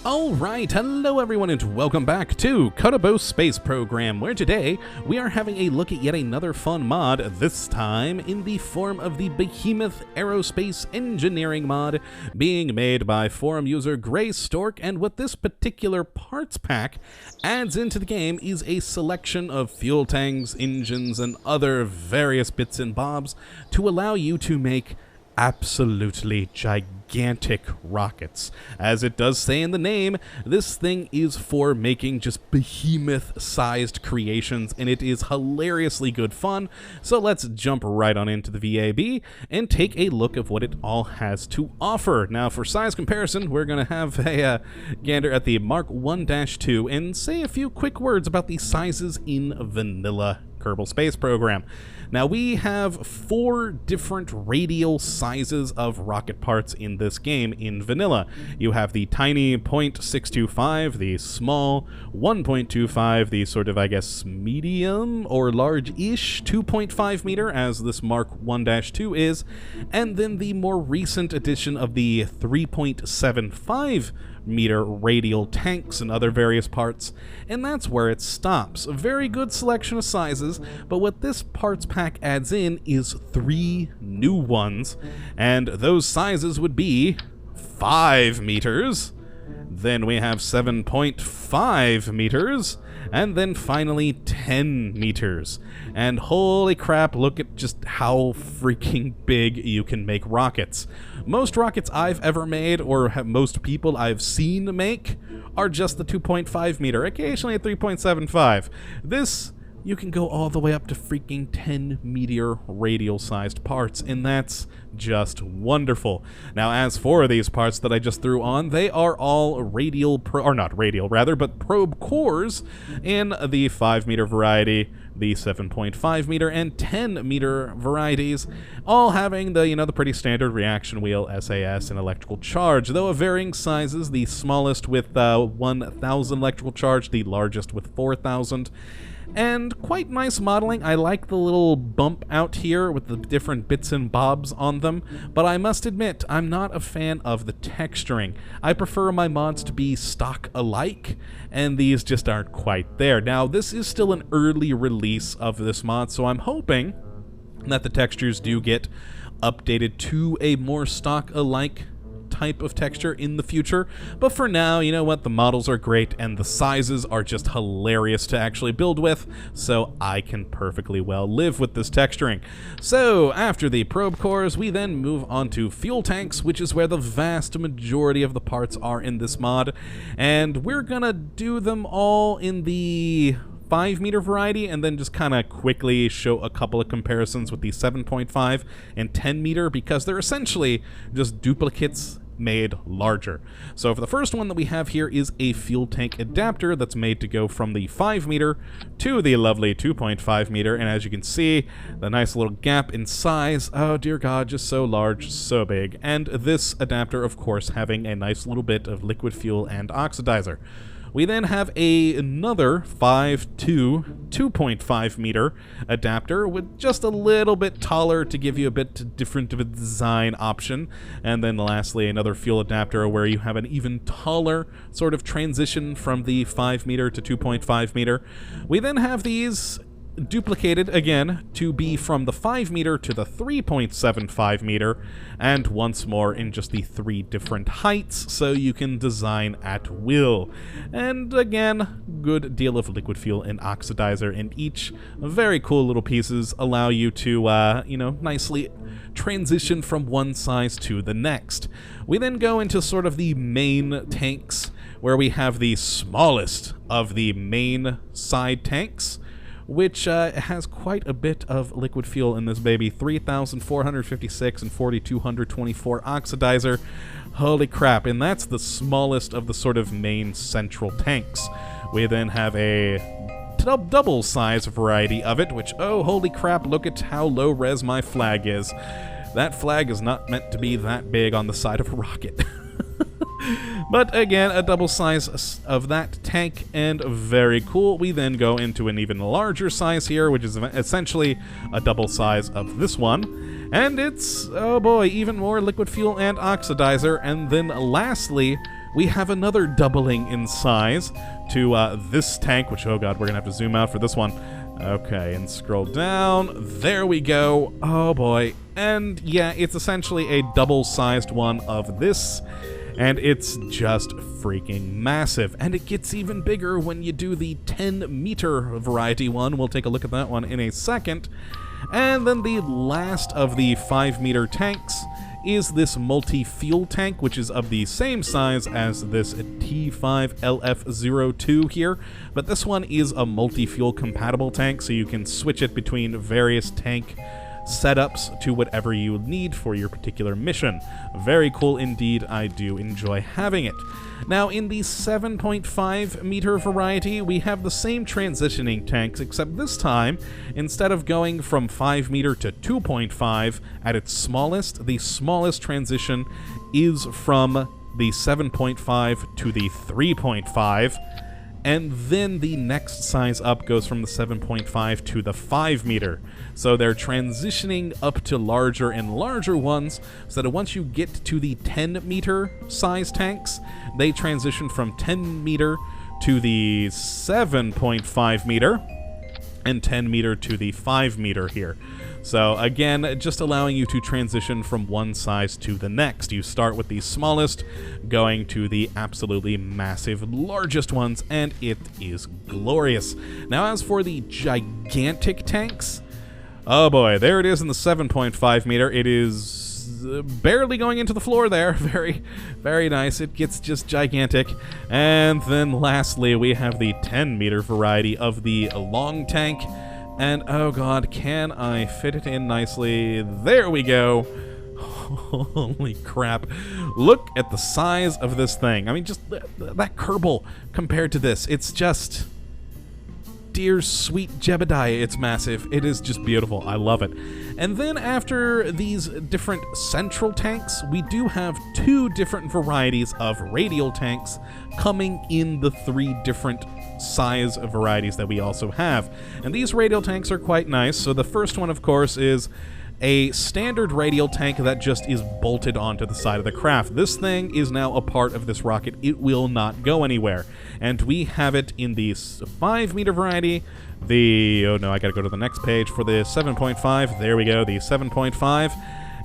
Alright, hello everyone and welcome back to Kottabos Space Program, where today we are having a look at yet another fun mod, this time in the form of the Behemoth Aerospace Engineering mod, being made by forum user Grey Stork, and what this particular parts pack adds into the game is a selection of fuel tanks, engines, and other various bits and bobs to allow you to make absolutely gigantic rockets. As it does say in the name, this thing is for making just behemoth-sized creations, and it is hilariously good fun. So let's jump right on into the VAB and take a look at what it all has to offer. Now, for size comparison, we're going to have a gander at the Mark 1-2 and say a few quick words about the sizes in vanilla Kerbal Space Program. Now, we have 4 different radial sizes of rocket parts in this game in vanilla. You have the tiny .625, the small 1.25, the sort of, I guess, medium or large-ish 2.5 meter, as this Mark 1-2 is, and then the more recent addition of the 3.75 meter radial tanks and other various parts, and that's where it stops. A very good selection of sizes, but what this parts pack adds in is 3 new ones, and those sizes would be 5 meters, then we have 7.5 meters, and then finally 10 meters. And holy crap, look at just how freaking big you can make rockets. Most rockets I've ever made, or most people I've seen make, are just the 2.5 meter, occasionally a 3.75. This, you can go all the way up to freaking 10 meter radial sized parts, and that's just wonderful. Now, as for these parts that I just threw on, they are all probe cores in the 5 meter variety, the 7.5 meter and 10 meter varieties, all having the, the pretty standard reaction wheel, SAS, and electrical charge, though of varying sizes, the smallest with 1,000 electrical charge, the largest with 4,000. And quite nice modeling. I like the little bump out here with the different bits and bobs on them, but I must admit, I'm not a fan of the texturing. I prefer my mods to be stock alike, and these just aren't quite there. Now, this is still an early release of this mod, so I'm hoping that the textures do get updated to a more stock alike type of texture in the future, but for now, you know what, the models are great and the sizes are just hilarious to actually build with, so I can perfectly well live with this texturing. So after the probe cores, we then move on to fuel tanks, which is where the vast majority of the parts are in this mod, and we're gonna do them all in the 5 meter variety, and then just kind of quickly show a couple of comparisons with the 7.5 and 10 meter, because they're essentially just duplicates made larger. So for the first one that we have here is a fuel tank adapter that's made to go from the 5 meter to the lovely 2.5 meter, and as you can see, the nice little gap in size, oh dear god, just so large, so big, and this adapter, of course, having a nice little bit of liquid fuel and oxidizer. We then have another 5 to 2.5 meter adapter with just a little bit taller to give you a bit different of a design option. And then lastly, another fuel adapter where you have an even taller sort of transition from the 5 meter to 2.5 meter. We then have these duplicated again to be from the 5 meter to the 3.75 meter, and once more in just the 3 different heights, so you can design at will. And again, good deal of liquid fuel and oxidizer in each. Very cool little pieces allow you to, nicely transition from one size to the next. We then go into sort of the main tanks, where we have the smallest of the main side tanks, which has quite a bit of liquid fuel in this baby, 3,456 and 4,224 oxidizer. Holy crap, and that's the smallest of the sort of main central tanks. We then have a double size variety of it, which, oh holy crap, look at how low res my flag is. That flag is not meant to be that big on the side of a rocket. But again, a double size of that tank, and very cool. We then go into an even larger size here, which is essentially a double size of this one. And it's, oh boy, even more liquid fuel and oxidizer. And then lastly, we have another doubling in size to this tank, which, oh god, we're going to have to zoom out for this one. Okay, and scroll down. There we go. Oh boy. And yeah, it's essentially a double-sized one of this, and it's just freaking massive. And it gets even bigger when you do the 10-meter variety one. We'll take a look at that one in a second. And then the last of the 5-meter tanks is this multi-fuel tank, which is of the same size as this T5LF02 here, but this one is a multi-fuel compatible tank, so you can switch it between various tank setups to whatever you need for your particular mission. Very cool indeed. I do enjoy having it. Now, in the 7.5 meter variety, we have the same transitioning tanks, except this time, instead of going from 5 meter to 2.5 at its smallest, the smallest transition is from the 7.5 to the 3.5. And then the next size up goes from the 7.5 to the 5 meter. So they're transitioning up to larger and larger ones, so that once you get to the 10 meter size tanks, they transition from 10 meter to the 7.5 meter, and 10 meter to the 5 meter here. So again, just allowing you to transition from one size to the next. You start with the smallest, going to the absolutely massive largest ones, and it is glorious. Now, as for the gigantic tanks, oh boy, there it is in the 7.5 meter. It is barely going into the floor there. Very, very nice. It gets just gigantic. And then lastly, we have the 10 meter variety of the long tank. And oh god, can I fit it in nicely? There we go. Holy crap. Look at the size of this thing. I mean, just that Kerbal compared to this. It's just... dear sweet Jebediah, it's massive. It is just beautiful. I love it. And then after these different central tanks, we do have 2 different varieties of radial tanks coming in the 3 different size varieties that we also have. And these radial tanks are quite nice. So the first one, of course, is a standard radial tank that just is bolted onto the side of the craft. This thing is now a part of this rocket. It will not go anywhere. And we have it in the 5 meter variety, the, oh no, I gotta go to the next page for the 7.5. There we go, the 7.5.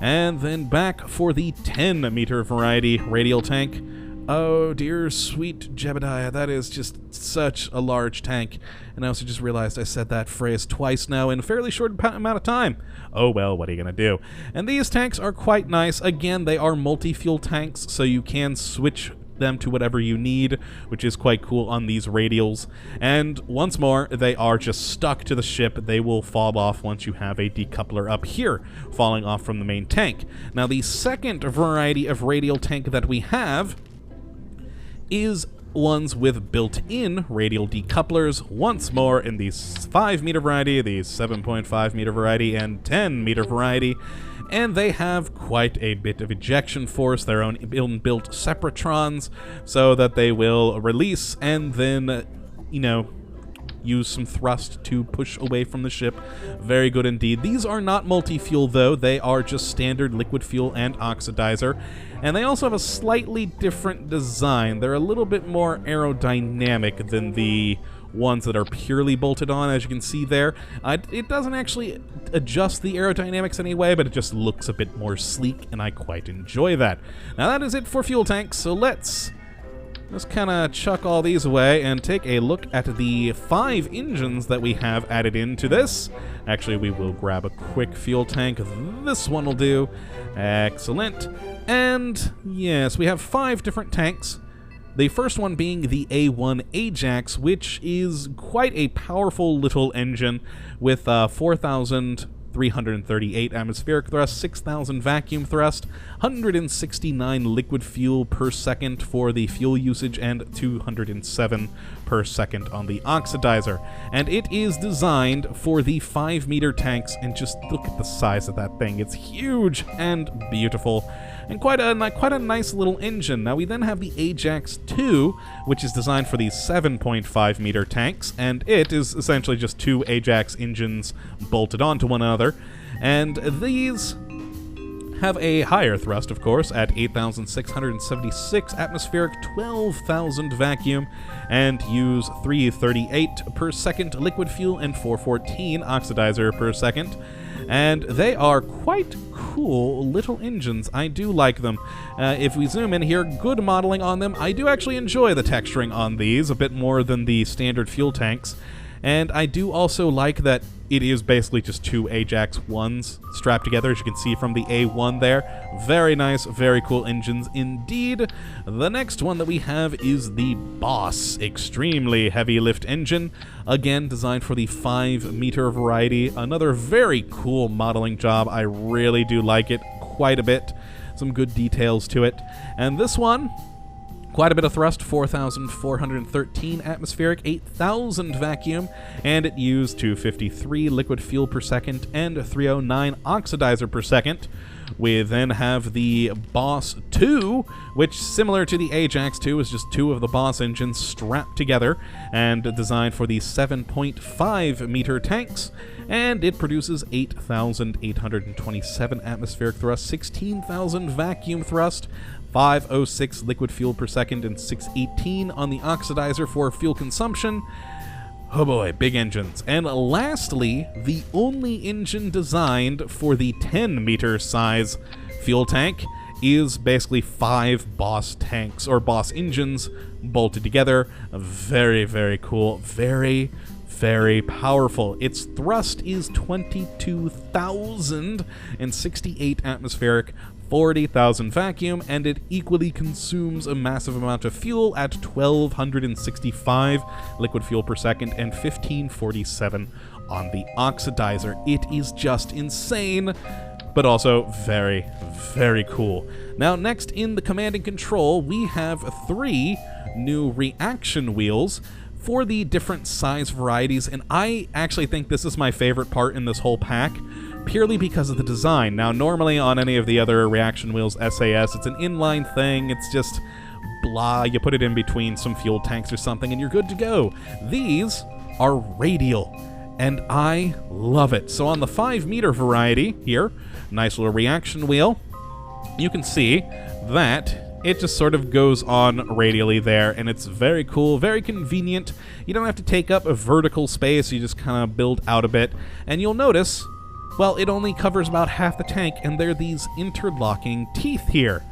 And then back for the 10 meter variety radial tank. Oh, dear sweet Jebediah, that is just such a large tank. And I also just realized I said that phrase twice now in a fairly short amount of time. Oh well, what are you going to do? And these tanks are quite nice. Again, they are multi-fuel tanks, so you can switch them to whatever you need, which is quite cool on these radials. And once more, they are just stuck to the ship. They will fall off once you have a decoupler up here, falling off from the main tank. Now, the second variety of radial tank that we have is ones with built-in radial decouplers, once more in the 5 meter variety, the 7.5 meter variety, and 10 meter variety. And they have quite a bit of ejection force, their own inbuilt separatrons, so that they will release and then, you know, use some thrust to push away from the ship. Very good indeed. These are not multi-fuel, though. They are just standard liquid fuel and oxidizer. And they also have a slightly different design. They're a little bit more aerodynamic than the ones that are purely bolted on, as you can see there. It doesn't actually adjust the aerodynamics anyway, but it just looks a bit more sleek, and I quite enjoy that. Now, that is it for fuel tanks, so let's kind of chuck all these away and take a look at the 5 engines that we have added into this. Actually, we will grab a quick fuel tank. This one will do. Excellent. And yes, we have 5 different tanks. The first one being the A1 Ajax, which is quite a powerful little engine with 4,338 atmospheric thrust, 6,000 vacuum thrust, 169 liquid fuel per second for the fuel usage, and 207 per second on the oxidizer. And it is designed for the 5 meter tanks, and just look at the size of that thing. It's huge and beautiful, and quite a nice little engine. Now we then have the Ajax 2, which is designed for the 7.5 meter tanks, and it is essentially just 2 Ajax engines bolted onto one another. And these have a higher thrust, of course, at 8,676 atmospheric, 12,000 vacuum, and use 338 per second liquid fuel and 414 oxidizer per second. And they are quite cool little engines. I do like them. If we zoom in here, good modeling on them. I do actually enjoy the texturing on these a bit more than the standard fuel tanks. And I do also like that it is basically just two Ajax 1s strapped together, as you can see from the A1 there. Very nice, very cool engines indeed. The next one that we have is the Boss Extremely Heavy Lift Engine. Again, designed for the 5-meter variety. Another very cool modeling job. I really do like it quite a bit. Some good details to it. And this one, quite a bit of thrust, 4,413 atmospheric, 8,000 vacuum, and it used 253 liquid fuel per second and 309 oxidizer per second. We then have the Boss 2, which, similar to the Ajax 2, is just two of the Boss engines strapped together and designed for the 7.5-meter tanks. And it produces 8,827 atmospheric thrust, 16,000 vacuum thrust, 506 liquid fuel per second, and 618 on the oxidizer for fuel consumption. Oh boy, big engines. And lastly, the only engine designed for the 10-meter size fuel tank is basically 5 Boss tanks, or Boss engines, bolted together. Very, very cool. Very, very powerful. Its thrust is 22,068 atmospheric, 40,000 vacuum, and it equally consumes a massive amount of fuel at 1,265 liquid fuel per second and 1,547 on the oxidizer. It is just insane, but also very, very cool. Now, next in the command and control, we have 3 new reaction wheels for the different size varieties, and I actually think this is my favorite part in this whole pack, purely because of the design. Now, normally on any of the other reaction wheels SAS, it's an inline thing, it's just blah, you put it in between some fuel tanks or something and you're good to go. These are radial, and I love it. So on the 5-meter variety here, nice little reaction wheel, you can see that it just sort of goes on radially there, and it's very cool, very convenient. You don't have to take up a vertical space, you just kind of build out a bit, and you'll notice, well, it only covers about half the tank, and there are these interlocking teeth here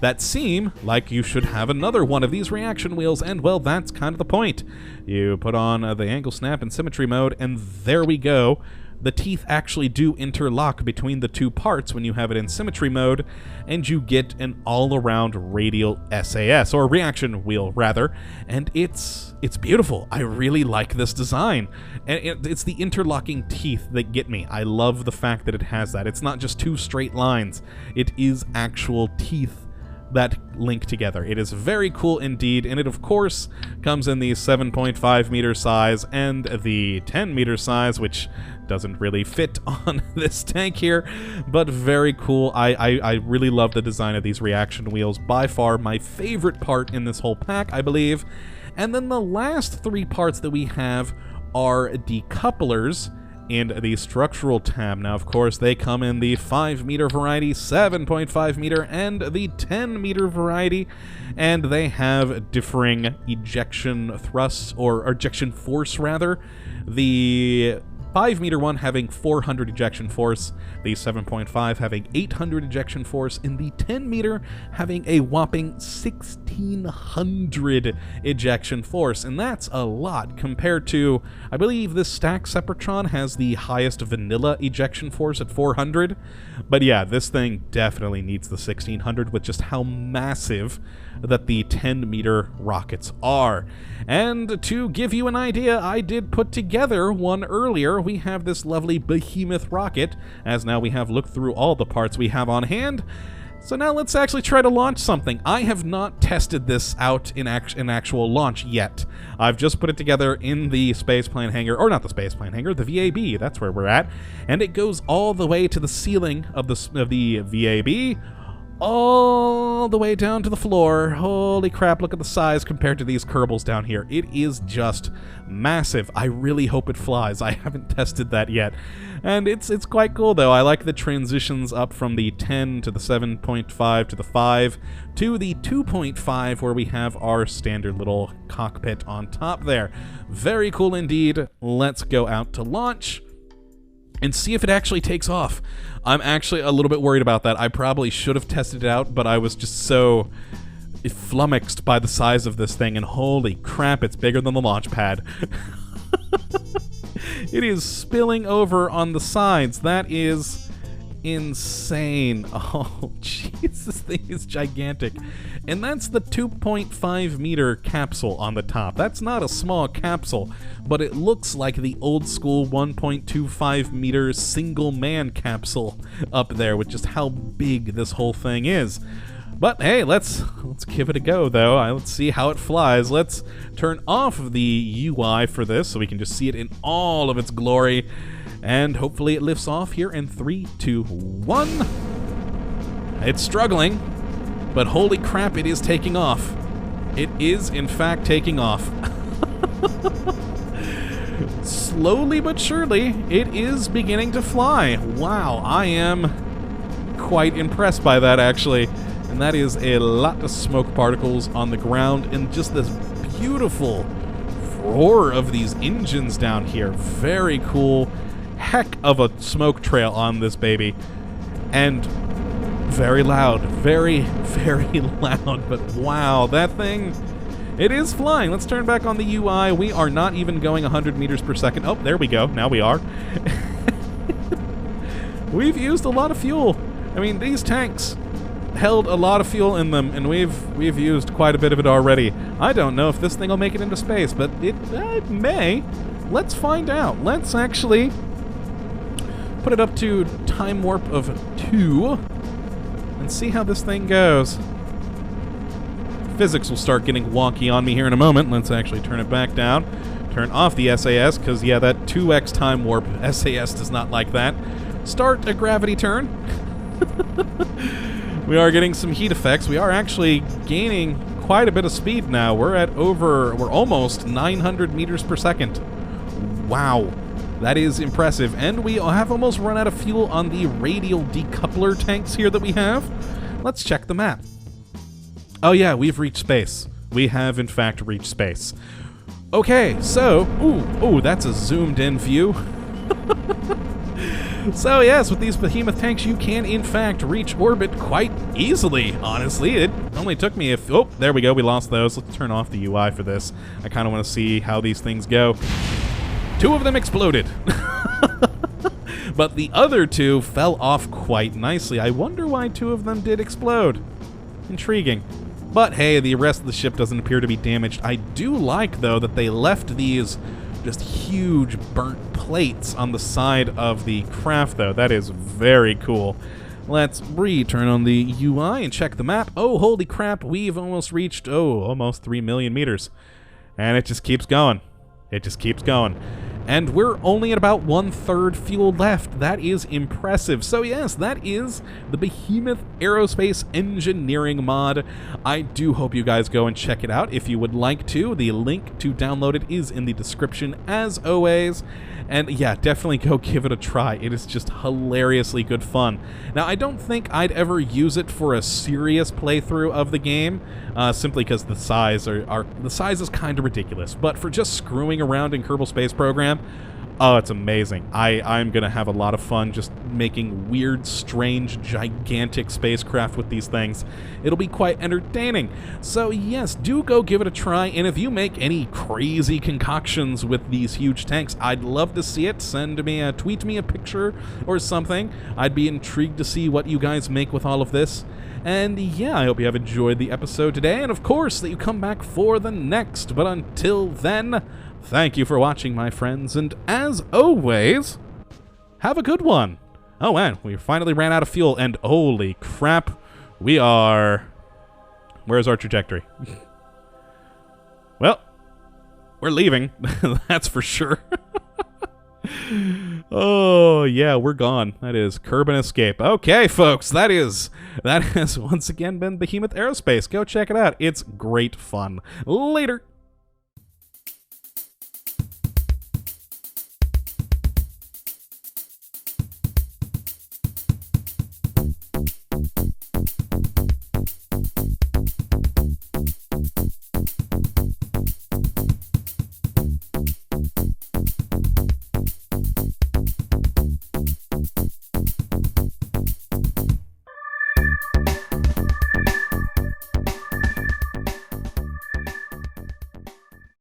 that seem like you should have another one of these reaction wheels, and, well, that's kind of the point. You put on the angle snap and symmetry mode, and there we go. The teeth actually do interlock between the two parts when you have it in symmetry mode, and you get an all-around radial SAS, or reaction wheel, rather, and it's beautiful. I really like this design, and it's the interlocking teeth that get me. I love the fact that it has that. It's not just 2 straight lines. It is actual teeth that link together. It is very cool indeed, and it of course comes in the 7.5-meter size and the 10-meter size, which doesn't really fit on this tank here, but very cool. I really love the design of these reaction wheels. By far my favorite part in this whole pack, I believe. And then the last 3 parts that we have are decouplers in the structural tab. Now, of course, they come in the 5-meter variety, 7.5-meter, and the 10-meter variety, and they have differing ejection thrusts, or ejection force, rather. The 5-meter one having 400 ejection force, the 7.5 having 800 ejection force, and the 10-meter having a whopping 1,600 ejection force, and that's a lot compared to, I believe this stack Sepratron has the highest vanilla ejection force at 400, but yeah, this thing definitely needs the 1,600 with just how massive that the 10-meter rockets are. And to give you an idea, I did put together one earlier. We have this lovely Behemoth rocket, as now we have looked through all the parts we have on hand. So now let's actually try to launch something. I have not tested this out in actual launch yet. I've just put it together in the spaceplane hangar, or not the spaceplane hangar, the VAB, that's where we're at. And it goes all the way to the ceiling of the VAB, all the way down to the floor. Holy crap, look at the size compared to these Kerbals down here. It is just massive. I really hope it flies. I haven't tested that yet. And it's quite cool, though. I like the transitions up from the 10 to the 7.5 to the 5 to the 2.5, where we have our standard little cockpit on top there. Very cool indeed. Let's go out to launch and see if it actually takes off. I'm actually a little bit worried about that. I probably should have tested it out, but I was just so flummoxed by the size of this thing, and holy crap, it's bigger than the launch pad. It is spilling over on the sides. That is insane. Oh, jeez, this thing is gigantic. And that's the 2.5 meter capsule on the top. That's not a small capsule, but it looks like the old school 1.25 meter single man capsule up there, with just how big this whole thing is. But hey, let's give it a go, though. Let's see how it flies. Let's turn off the UI for this so we can just see it in all of its glory. And hopefully it lifts off here in 3, 2, 1. It's struggling, but holy crap, it is taking off. It is, in fact, taking off. Slowly but surely, it is beginning to fly. Wow, I am quite impressed by that, actually. And that is a lot of smoke particles on the ground, and just this beautiful roar of these engines down here. Very cool. Heck of a smoke trail on this baby. And very loud. Very, very loud. But wow, that thing, it is flying. Let's turn back on the UI. We are not even going 100 meters per second. Oh, there we go. Now we are. We've used a lot of fuel. I mean, these tanks held a lot of fuel in them, and we've used quite a bit of it already. I don't know if this thing will make it into space, but it may. Let's find out. Let's actually put it up to time warp of 2 and see how this thing goes. Physics will start getting wonky on me here in a moment. Let's actually turn it back down. Turn off the SAS, because yeah, that 2x time warp SAS does not like that. Start a gravity turn. We are getting some heat effects. We are actually gaining quite a bit of speed now. We're almost 900 meters per second. Wow, that is impressive. And we have almost run out of fuel on the radial decoupler tanks here that we have. Let's check the map. Oh yeah, we've reached space. We have in fact reached space. Okay, so, ooh, that's a zoomed in view. So yes, with these Behemoth tanks, you can in fact reach orbit quite easily, honestly. It only took me oh, there we go, we lost those. Let's turn off the UI for this. I kind of want to see how these things go. 2 of them exploded. But the other 2 fell off quite nicely. I wonder why 2 of them did explode. Intriguing. But hey, the rest of the ship doesn't appear to be damaged. I do like, though, that they left these just huge burnt plates on the side of the craft, though. That is very cool. Let's turn on the UI and check the map. Oh, holy crap, we've almost reached, almost 3 million meters. And it just keeps going. It just keeps going. And we're only at about 1/3 fuel left. That is impressive. So yes, that is the Behemoth Aerospace Engineering mod. I do hope you guys go and check it out if you would like to. The link to download it is in the description as always. And yeah, definitely go give it a try. It is just hilariously good fun. Now, I don't think I'd ever use it for a serious playthrough of the game, simply because the size is kind of ridiculous. But for just screwing around in Kerbal Space Program, oh, it's amazing. I'm going to have a lot of fun just making weird, strange, gigantic spacecraft with these things. It'll be quite entertaining. So yes, do go give it a try, and if you make any crazy concoctions with these huge tanks, I'd love to see it. Tweet me a picture or something. I'd be intrigued to see what you guys make with all of this. And yeah, I hope you have enjoyed the episode today, and of course that you come back for the next. But until then, thank you for watching, my friends, and as always, have a good one. Oh man, we finally ran out of fuel, and holy crap, where's our trajectory? Well, we're leaving, that's for sure. Oh, yeah, we're gone. That is Kerbin Escape. Okay, folks, that has once again been Behemoth Aerospace. Go check it out. It's great fun. Later.